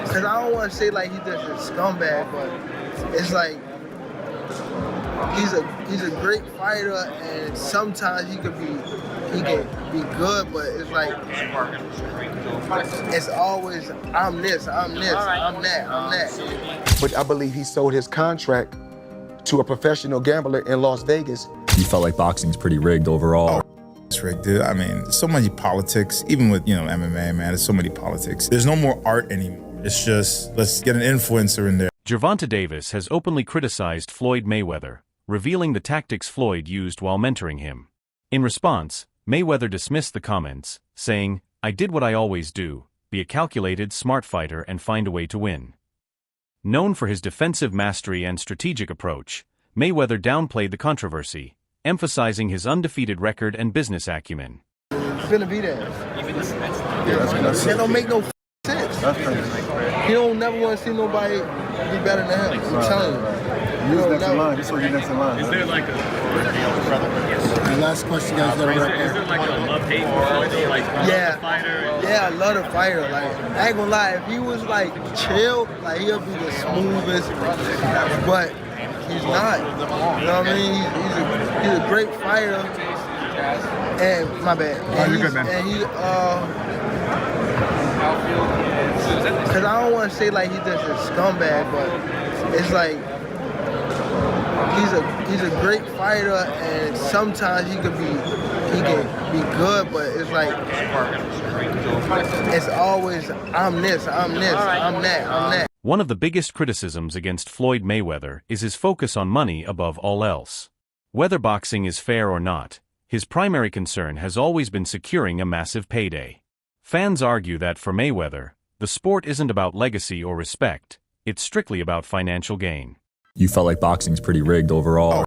Because I don't want to say like he's just a scumbag, but it's like he's a great fighter, and sometimes he can be good, but it's like it's always I'm this, I'm that. But I believe he sold his contract to a professional gambler in Las Vegas. You felt like boxing's pretty rigged overall. It's rigged, dude. I mean, so many politics, even with, MMA, man, there's so many politics. There's no more art anymore. It's just, let's get an influencer in there. Gervonta Davis has openly criticized Floyd Mayweather, revealing the tactics Floyd used while mentoring him. In response, Mayweather dismissed the comments, saying, "I did what I always do, be a calculated, smart fighter and find a way to win." Known for his defensive mastery and strategic approach, Mayweather downplayed the controversy, emphasizing his undefeated record and business acumen. It's gonna be there. That don't make no sense. He don't never want to see nobody be better than him. I'm telling you. Who's next in line? This one, you're next in line. Is there like a the last question, guys, gotta wrap up. Is there like a love-hate though? Like, yeah, the fighter? Yeah, I love the fighter. Like, I ain't gonna lie, if he was like chill, like he'll be the smoothest. But he's not. You know what I mean? He's a great fighter. And my bad. And you're good, man. And he because I don't want to say like he's just a scumbag, but it's like he's a great fighter, and sometimes he can be good, but it's like it's always I'm this, I'm that. One of the biggest criticisms against Floyd Mayweather is his focus on money above all else. Whether boxing is fair or not, his primary concern has always been securing a massive payday. Fans argue that for Mayweather, the sport isn't about legacy or respect, it's strictly about financial gain. You felt like boxing's pretty rigged overall.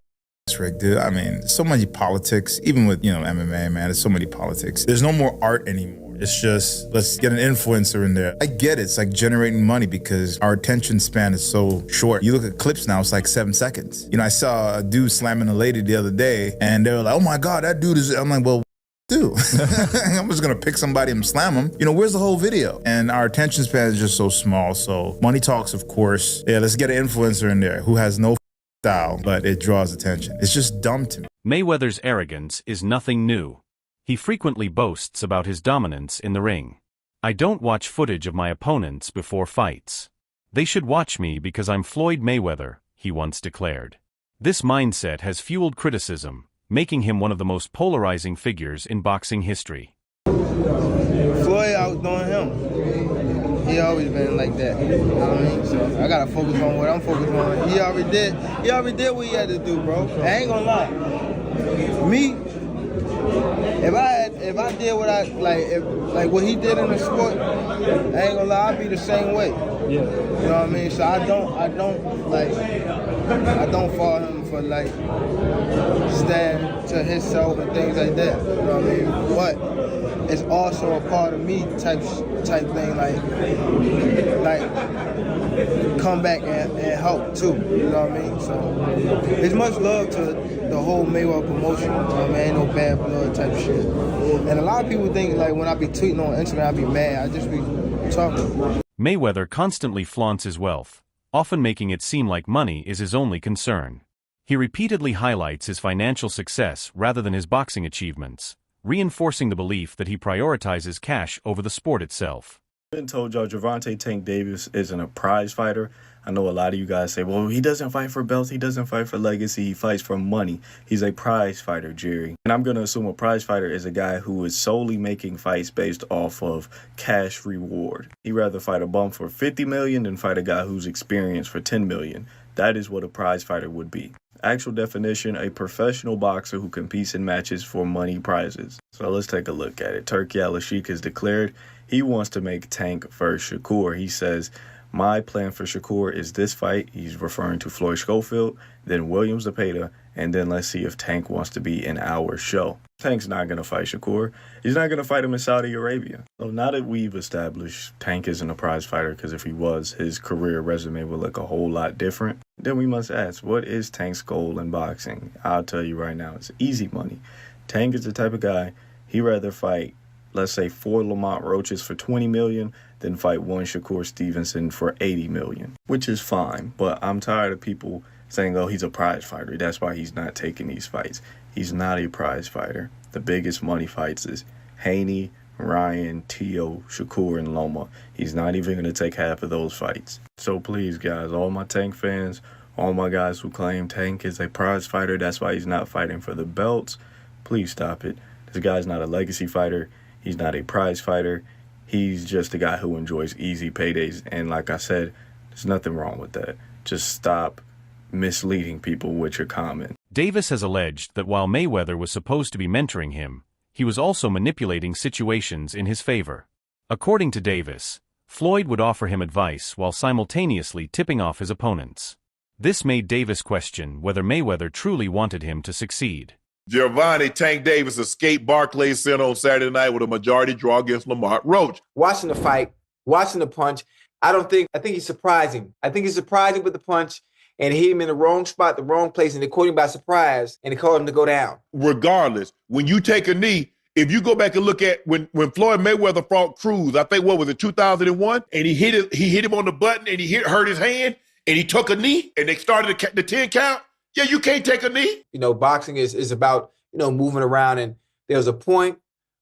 It's rigged, dude. I mean, so many politics, even with, MMA, man, there's so many politics. There's no more art anymore. It's just, let's get an influencer in there. I get it. It's like generating money because our attention span is so short. You look at clips now, it's like 7 seconds. I saw a dude slamming a lady the other day, and they were like, oh my God, that dude is, I'm like, well, do. I'm just gonna pick somebody and slam them. Where's the whole video? And our attention span is just so small. So money talks, of course. Yeah, let's get an influencer in there who has no style, but it draws attention. It's just dumb to me. Mayweather's arrogance is nothing new. He frequently boasts about his dominance in the ring. "I don't watch footage of my opponents before fights. They should watch me because I'm Floyd Mayweather," he once declared. This mindset has fueled criticism, making him one of the most polarizing figures in boxing history. Floyd outdoing him. He always been like that. You know what I mean? So I gotta focus on what I'm focused on. He already did what he had to do, bro. I ain't gonna lie. Me, if I did what I like what he did in the sport, I ain't gonna lie, I'd be the same way. Yeah. You know what I mean? So I don't follow him for like stand to himself and things like that. You know what I mean? But it's also a part of me type thing, like come back and help too. You know what I mean? So there's much love to the whole Mayweather promotion. You know what I mean? Ain't no bad blood type shit. And a lot of people think like when I be tweeting on Instagram, I be mad. I just be talking. Mayweather constantly flaunts his wealth, often making it seem like money is his only concern. He repeatedly highlights his financial success rather than his boxing achievements, reinforcing the belief that he prioritizes cash over the sport itself. I've been told y'all Gervonta Tank Davis isn't a prize fighter. I know a lot of you guys say, well, he doesn't fight for belts, he doesn't fight for legacy, he fights for money. He's a prize fighter, Jerry. And I'm going to assume a prize fighter is a guy who is solely making fights based off of cash reward. He'd rather fight a bum for $50 million than fight a guy who's experienced for $10 million. That is what a prize fighter would be. Actual definition, a professional boxer who competes in matches for money prizes. So let's take a look at it. Turki Al-Sheikh has declared he wants to make Tank versus Shakur. He says, my plan for Shakur is this fight. He's referring to Floyd Schofield, then Williams Zepeda, and then let's see if Tank wants to be in our show. Tank's not going to fight Shakur. He's not going to fight him in Saudi Arabia. So now that we've established Tank isn't a prize fighter, because if he was, his career resume would look a whole lot different, then we must ask, what is Tank's goal in boxing? I'll tell you right now, it's easy money. Tank is the type of guy, he'd rather fight, let's say, 4 Lamont Roaches for $20 million than fight one Shakur Stevenson for $80 million, which is fine. But I'm tired of people saying, oh, he's a prize fighter. That's why he's not taking these fights. He's not a prize fighter. The biggest money fights is Haney, Ryan, Tio, Shakur, and Loma. He's not even going to take half of those fights. So please, guys, all my Tank fans, all my guys who claim Tank is a prize fighter, that's why he's not fighting for the belts, please stop it. This guy's not a legacy fighter. He's not a prize fighter. He's just a guy who enjoys easy paydays. And like I said, there's nothing wrong with that. Just stop misleading people with your comment. Davis has alleged that while Mayweather was supposed to be mentoring him, he was also manipulating situations in his favor. According to Davis, Floyd would offer him advice while simultaneously tipping off his opponents. This made Davis question whether Mayweather truly wanted him to succeed. Gervonta Tank Davis escaped Barclays Center on Saturday night with a majority draw against Lamont Roach. Watching the fight, watching the punch, I think he's surprising. I think he's surprising with the punch, and he hit him in the wrong spot, the wrong place, and they caught him by surprise, and they called him to go down. Regardless, when you take a knee, if you go back and look at when Floyd Mayweather fought Cruz, I think, what was it, 2001? And he hit him on the button, and hurt his hand, and he took a knee, and they started the 10 count. Yeah, you can't take a knee. You know, boxing is about, moving around, and there was a point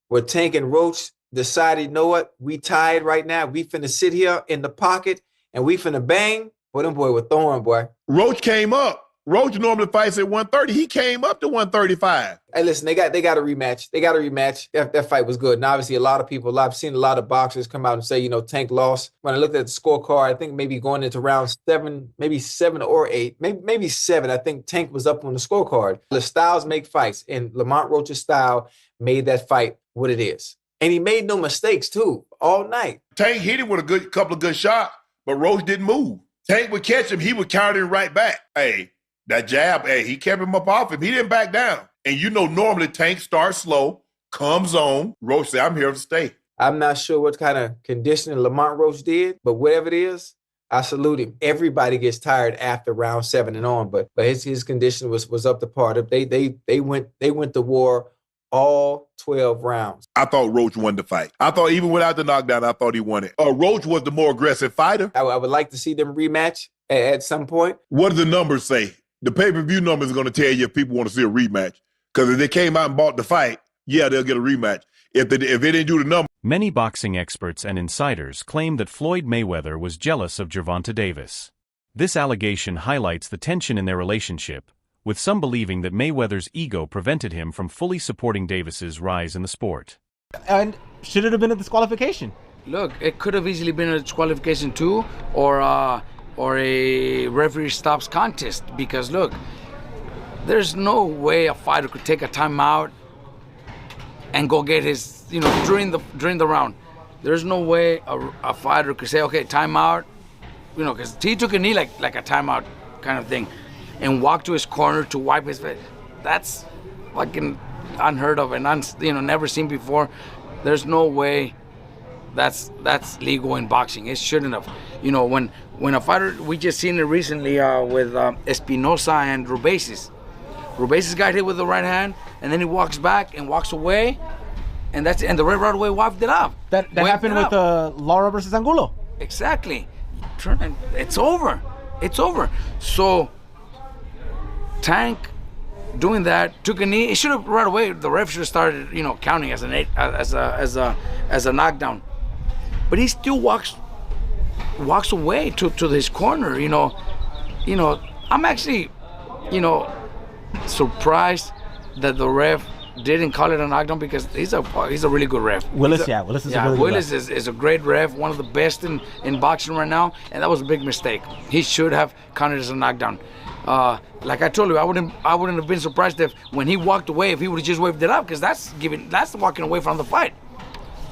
where Tank and Roach decided, you know what, we tied right now. We finna sit here in the pocket, and we finna bang. Boy, them boy were throwing, boy. Roach came up. Roach normally fights at 130. He came up to 135. Hey, listen, they got a rematch. They got a rematch. That fight was good. And obviously, I've seen a lot of boxers come out and say, Tank lost. When I looked at the scorecard, I think maybe going into round 7, maybe 7 or 8, maybe 7, I think Tank was up on the scorecard. The styles make fights, and Lamont Roach's style made that fight what it is. And he made no mistakes, too, all night. Tank hit him with a couple of good shots, but Roach didn't move. Tank would catch him. He would counter him right back. Hey, that jab, he kept him up off him. He didn't back down. And normally Tank starts slow, comes on. Roach said, I'm here to stay. I'm not sure what kind of conditioning Lamont Roach did, but whatever it is, I salute him. Everybody gets tired after round 7 and on, but his condition was up to par. They went to war all 12 rounds. I thought Roach won the fight. I thought even without the knockdown, I thought he won it. Roach was the more aggressive fighter. I would like to see them rematch at some point. What do the numbers say? The pay-per-view numbers are going to tell you if people want to see a rematch. Because if they came out and bought the fight, yeah, they'll get a rematch. If they didn't do the numbers. Many boxing experts and insiders claim that Floyd Mayweather was jealous of Gervonta Davis. This allegation highlights the tension in their relationship, with some believing that Mayweather's ego prevented him from fully supporting Davis's rise in the sport. And should it have been a disqualification? Look, it could have easily been a disqualification too, or a referee stops contest, because look, there's no way a fighter could take a timeout and go get his, during the round. There's no way a fighter could say, okay, timeout, because he took a knee like a timeout kind of thing, and walk to his corner to wipe his face. That's fucking unheard of and never seen before. There's no way that's legal in boxing. It shouldn't have. When a fighter, we just seen it recently with Espinosa and Rubesis. Rubesis got hit with the right hand, and then he walks back and walks away, and that's it. And the ref right away wiped it up. That happened with Lara versus Angulo. Exactly. It's over. It's over. So Tank doing that, took a knee. It should have right away. The ref should have started, counting as a knockdown. But he still walks away to his corner. I'm actually, surprised that the ref didn't call it a knockdown, because he's a really good ref. Willis is a really good Willis ref. is a great ref, one of the best in boxing right now, and that was a big mistake. He should have counted as a knockdown. Like I told you, I wouldn't have been surprised if when he walked away, if he would have just waved it up, because that's walking away from the fight.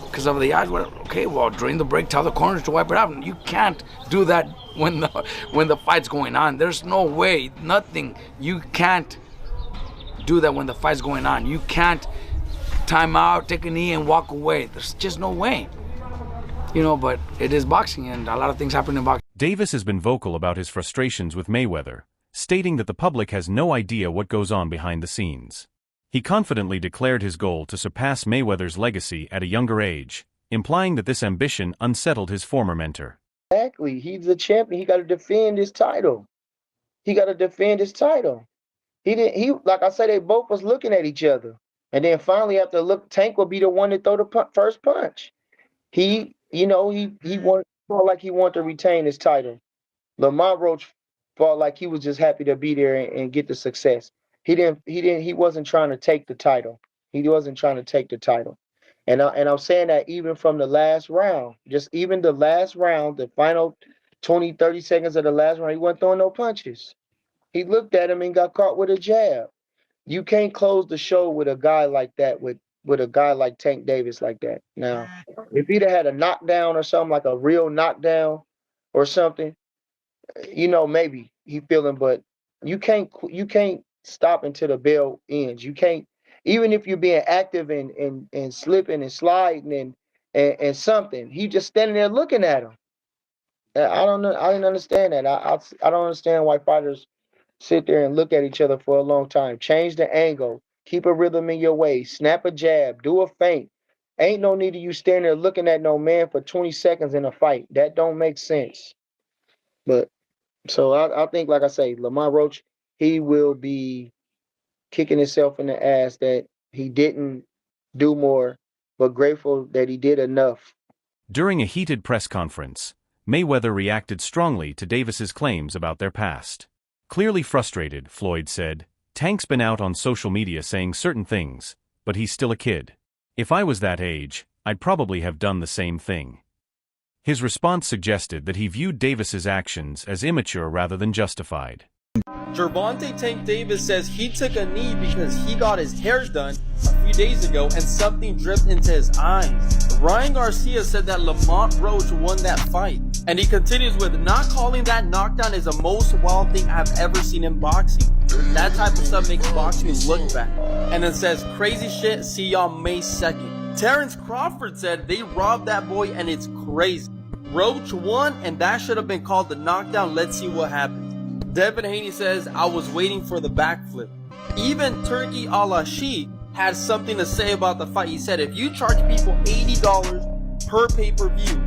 Because of the odds, okay, well, during the break, tell the corners to wipe it up. You can't do that when the fight's going on. There's no way, nothing. You can't do that when the fight's going on. You can't time out, take a knee, and walk away. There's just no way. But it is boxing, and a lot of things happen in boxing. Davis has been vocal about his frustrations with Mayweather, stating that the public has no idea what goes on behind the scenes. He confidently declared his goal to surpass Mayweather's legacy at a younger age, implying that this ambition unsettled his former mentor. Exactly. He's a champion. He got to defend his title. He got to defend his title. He didn't. He like I said, they both was looking at each other, and then finally, after look, Tank will be the one to throw the first punch. He felt like he wanted to retain his title. Lamont Roach felt like he was just happy to be there and get the success. He wasn't trying to take the title. He wasn't trying to take the title. And I'm saying that even from the last round, just even the last round, the final 20, 30 seconds of the last round, he wasn't throwing no punches. He looked at him and got caught with a jab. You can't close the show with a guy like that, with a guy like Tank Davis like that. Now, if he'd have had a knockdown or something, like a real knockdown or something, maybe he feeling, but you can't stop until the bell ends. You can't, even if you're being active and slipping and sliding and something, he just standing there looking at him. I don't know. I didn't understand that. I don't understand why fighters sit there and look at each other for a long time. Change the angle. Keep a rhythm in your way. Snap a jab. Do a feint. Ain't no need of you standing there looking at no man for 20 seconds in a fight. That don't make sense. But so I think, like I say, Lamont Roach, he will be kicking himself in the ass that he didn't do more, but grateful that he did enough. During a heated press conference, Mayweather reacted strongly to Davis's claims about their past. Clearly frustrated, Floyd said, "Tank's been out on social media saying certain things, but he's still a kid. If I was that age, I'd probably have done the same thing." His response suggested that he viewed Davis's actions as immature rather than justified. Gervonta Tank Davis says he took a knee because he got his hair done a few days ago and something dripped into his eyes. Ryan Garcia said that Lamont Roach won that fight. And he continues with, "Not calling that knockdown is the most wild thing I've ever seen in boxing. That type of stuff makes boxing look bad." And then says, "Crazy shit, see y'all May 2nd. Terrence Crawford said they robbed that boy and it's crazy. Roach won and that should have been called the knockdown. Let's see what happens." Devin Haney says, "I was waiting for the backflip." Even Turkey Alashi had something to say about the fight. He said, "If you charge people $80 per pay-per-view,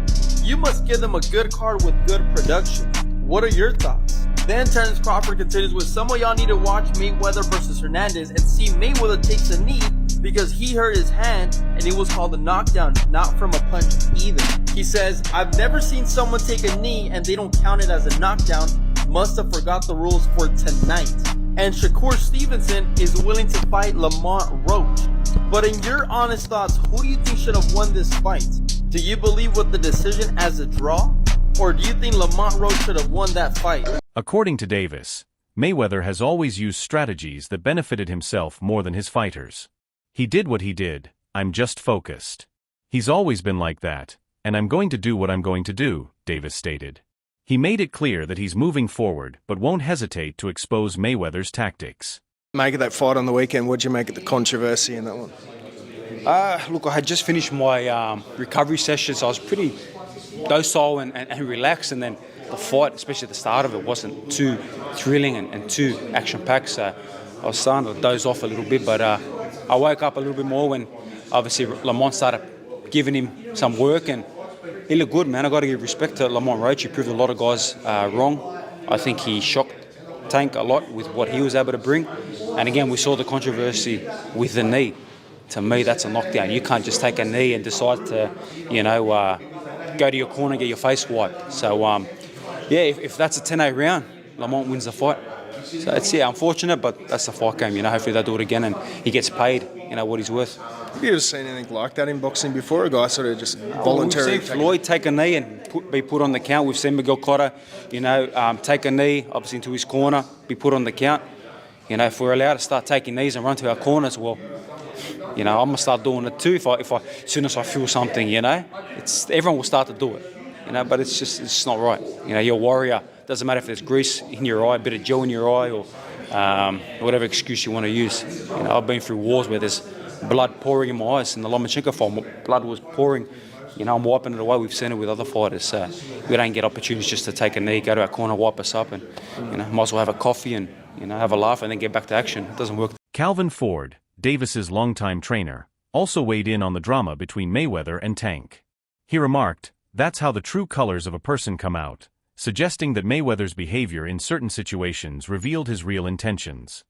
you must give them a good card with good production." What are your thoughts? Then Terrence Crawford continues with, "Some of y'all need to watch Mayweather versus Hernandez and see Mayweather takes a knee because he hurt his hand and it was called a knockdown, not from a punch either." He says, "I've never seen someone take a knee and they don't count it as a knockdown. Must have forgot the rules for tonight." And Shakur Stevenson is willing to fight Lamont Roach. But in your honest thoughts, who do you think should have won this fight? Do you believe with the decision as a draw? Or do you think Lamont Roach should have won that fight? According to Davis, Mayweather has always used strategies that benefited himself more than his fighters. "He did what he did. I'm just focused. He's always been like that, and I'm going to do what I'm going to do," Davis stated. He made it clear that he's moving forward but won't hesitate to expose Mayweather's tactics. Make of that fight on the weekend, what'd you make of the controversy in that one? Look, I had just finished my recovery session, so I was pretty docile and relaxed, and then the fight, especially at the start of it, wasn't too thrilling and too action-packed, so I was starting to doze off a little bit, but I woke up a little bit more when obviously Lamont started giving him some work, and he looked good, man. I got to give respect to Lamont Roach. He proved a lot of guys wrong. I think he shocked Tank a lot with what he was able to bring. And again, we saw the controversy with the knee. To me, that's a knockdown. You can't just take a knee and decide to, go to your corner and get your face wiped. So, if that's a 10-8 round, Lamont wins the fight. So it's unfortunate, but that's the fight game. Hopefully they'll do it again and he gets paid, what he's worth. Have you ever seen anything like that in boxing before? A guy sort of just voluntarily... We've seen Floyd take a knee and be put on the count. We've seen Miguel Cotto, take a knee, obviously into his corner, be put on the count. If we're allowed to start taking knees and run to our corners, well, I'm going to start doing it too as soon as I feel something, everyone will start to do it, but it's just not right. You're a warrior. Doesn't matter if there's grease in your eye, a bit of gel in your eye, or whatever excuse you want to use. I've been through wars where there's blood pouring in my eyes. In the Lomachenko fight, blood was pouring. I'm wiping it away. We've seen it with other fighters. We don't get opportunities just to take a knee, go to our corner, wipe us up, and might as well have a coffee and have a laugh and then get back to action. It doesn't work. Calvin Ford, Davis's longtime trainer, also weighed in on the drama between Mayweather and Tank. He remarked, "That's how the true colors of a person come out," suggesting that Mayweather's behavior in certain situations revealed his real intentions.